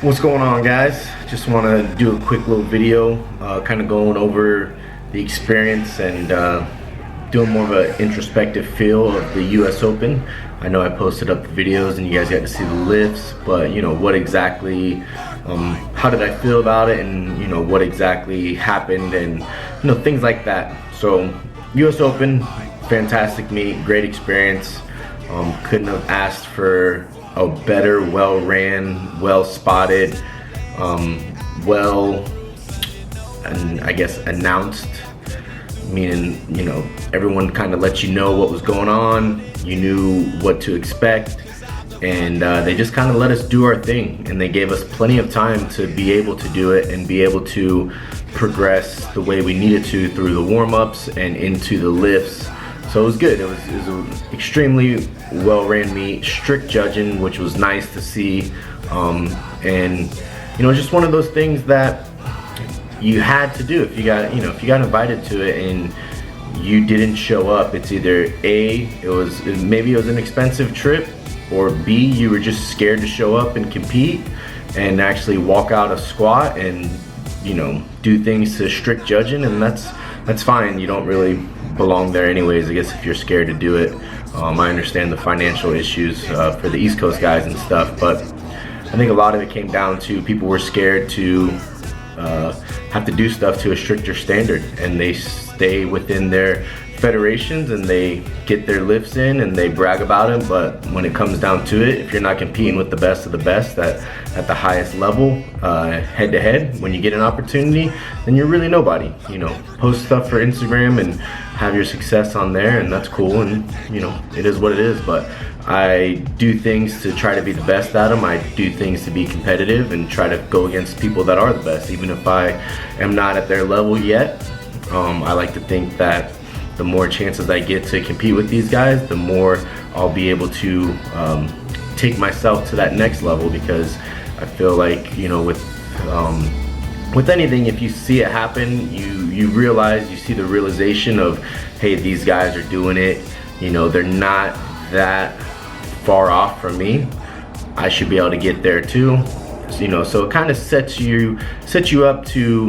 What's going on, guys? Just want to do a quick little video kind of going over the experience and doing more of an introspective feel of the US Open. I know I posted up the videos and you guys got to see the lifts, but what exactly, how did I feel about it, and what exactly happened, and things like that. So US Open, fantastic meet, great experience. Couldn't have asked for a better, well-ran, well-spotted, and I guess announced, meaning everyone kind of let you know what was going on. You knew what to expect, and they just kind of let us do our thing, and they gave us plenty of time to be able to do it and be able to progress the way we needed to through the warm-ups and into the lifts. So it was good. It was an extremely well-ran meet, strict judging, which was nice to see, and just one of those things that you had to do if you got invited to it and you didn't show up. It's either A, maybe it was an expensive trip, or B, you were just scared to show up and compete and actually walk out a squat and do things to strict judging, and that's fine. You don't really belong there anyways, I guess, if you're scared to do it. I understand the financial issues for the East Coast guys and stuff, but I think a lot of it came down to people were scared to have to do stuff to a stricter standard, and they stay within their federations and they get their lifts in and they brag about it. But when it comes down to it, if you're not competing with the best of the best at the highest level, head to head, when you get an opportunity, then you're really nobody. Post stuff for Instagram and have your success on there, and that's cool, and it is what it is. But I do things to try to be the best at them. I do things to be competitive and try to go against people that are the best, even if I am not at their level yet. I like to think that the more chances I get to compete with these guys, the more I'll be able to take myself to that next level, because I feel like with anything, if you see it happen, you realize, you see the realization of, hey, these guys are doing it, they're not that far off from me. I should be able to get there too. So it kind of sets you up to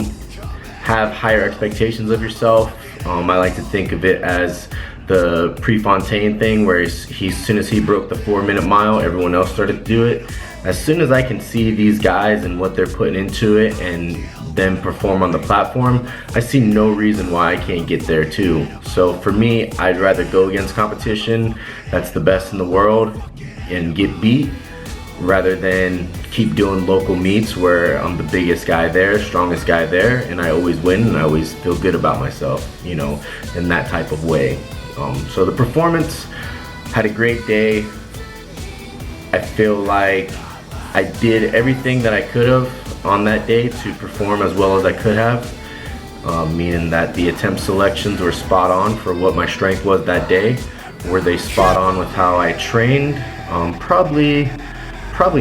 have higher expectations of yourself. I like to think of it as the Prefontaine thing, where as soon as he broke the 4-minute mile, everyone else started to do it. As soon as I can see these guys and what they're putting into it and them perform on the platform, I see no reason why I can't get there too. So for me, I'd rather go against competition that's the best in the world and get beat, rather than keep doing local meets where I'm the biggest guy there, strongest guy there, and I always win and I always feel good about myself, in that type of way. So the performance, had a great day. I feel like I did everything that I could have on that day to perform as well as I could have, meaning that the attempt selections were spot on for what my strength was that day. Were they spot on with how I trained? Probably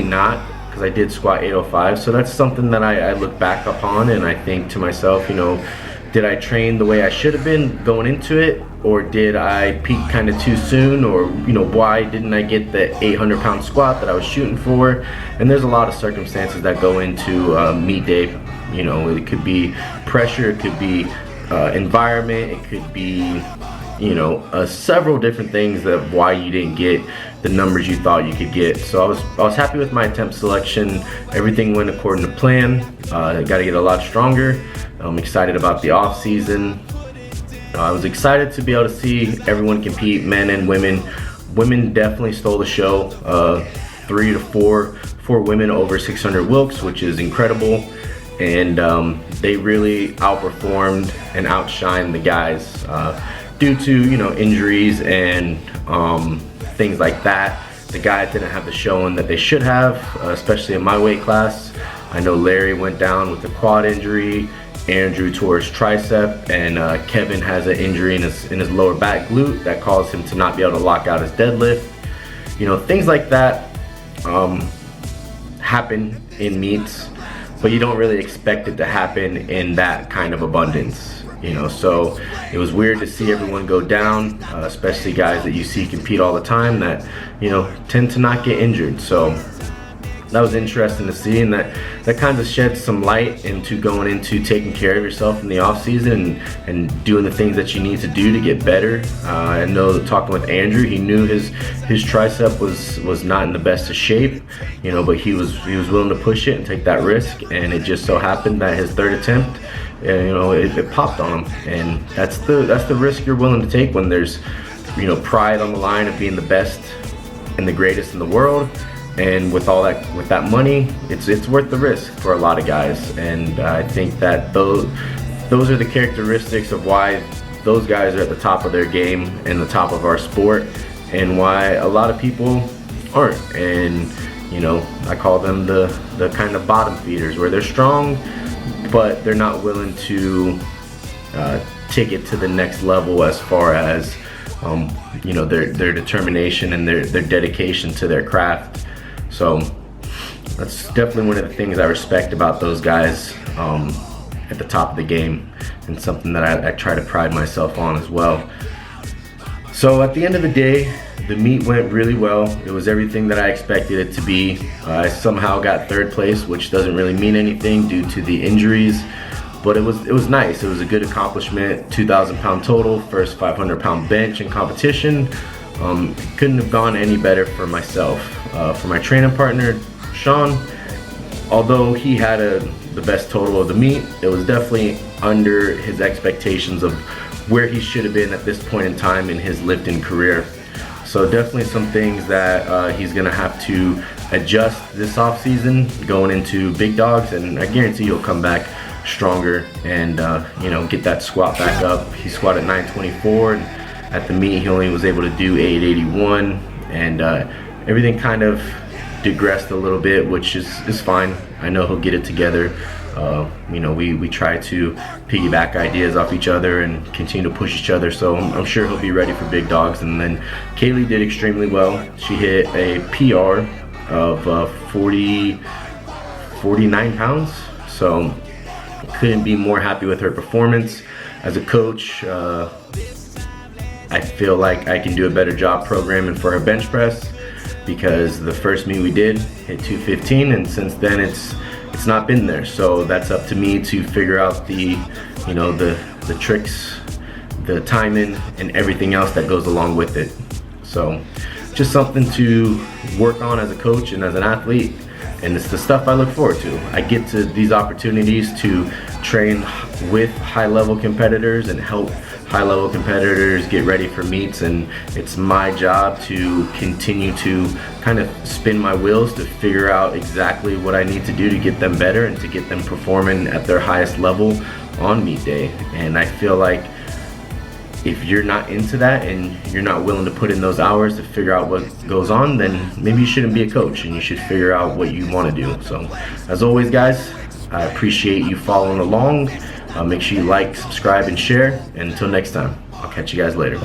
not, because I did squat 805. So that's something that I look back upon and I think to myself, did I train the way I should have been going into it, or did I peak kind of too soon, or why didn't I get the 800-pound squat that I was shooting for? And there's a lot of circumstances that go into meet day. It could be pressure, it could be environment, it could be several different things of why you didn't get the numbers you thought you could get. So I was happy with my attempt selection. Everything went according to plan. I got to get a lot stronger. I'm excited about the off season. I was excited to be able to see everyone compete, men and women. Women definitely stole the show. 3 to 4 women over 600 Wilks, which is incredible. And they really outperformed and outshined the guys due to injuries and things like that. The guys didn't have the showing that they should have, especially in my weight class. I know Larry went down with a quad injury, Andrew tore his tricep, and Kevin has an injury in his lower back glute that caused him to not be able to lock out his deadlift. Things like that happen in meets, but you don't really expect it to happen in that kind of abundance. So it was weird to see everyone go down, especially guys that you see compete all the time that tend to not get injured. So that was interesting to see, and that kind of sheds some light into going into taking care of yourself in the off season and doing the things that you need to do to get better. I know that talking with Andrew, he knew his tricep was not in the best of shape, you know, but he was willing to push it and take that risk, and it just so happened that his third attempt, you know, it popped on him, and that's the risk you're willing to take when there's, you know, pride on the line of being the best and the greatest in the world. And with that money, it's worth the risk for a lot of guys. And I think that those are the characteristics of why those guys are at the top of their game and the top of our sport, and why a lot of people aren't. And you know, I call them the kind of bottom feeders, where they're strong, but they're not willing to take it to the next level as far as you know, their determination and their dedication to their craft. So that's definitely one of the things I respect about those guys at the top of the game, and something that I try to pride myself on as well. So at the end of the day, the meet went really well. It was everything that I expected it to be. I somehow got third place, which doesn't really mean anything due to the injuries, but it was nice. It was a good accomplishment. 2,000 pound total, first 500 pound bench in competition. Couldn't have gone any better for myself. For my training partner, Sean, although he had the best total of the meet, it was definitely under his expectations of where he should have been at this point in time in his lifting career. So definitely some things that he's gonna have to adjust this off season going into big dogs, and I guarantee he'll come back stronger and you know, get that squat back up. He squatted 924, and at the meet he only was able to do 881, and everything kind of digressed a little bit, which is fine. I know he'll get it together. You know, we try to piggyback ideas off each other and continue to push each other, so I'm sure he'll be ready for big dogs. And then Kaylee did extremely well. She hit a PR of 49 pounds, so couldn't be more happy with her performance. As a coach, I feel like I can do a better job programming for her bench press, because the first meet we did hit 215, and since then it's not been there. So that's up to me to figure out the tricks, the timing, and everything else that goes along with it. So just something to work on as a coach and as an athlete, and it's the stuff I look forward to. I get to these opportunities to train with high-level competitors and help high-level competitors get ready for meets, and it's my job to continue to kind of spin my wheels to figure out exactly what I need to do to get them better and to get them performing at their highest level on meet day. And I feel like if you're not into that and you're not willing to put in those hours to figure out what goes on, then maybe you shouldn't be a coach, and you should figure out what you want to do. So as always, guys, I appreciate you following along. Make sure you like, subscribe, and share. And until next time, I'll catch you guys later.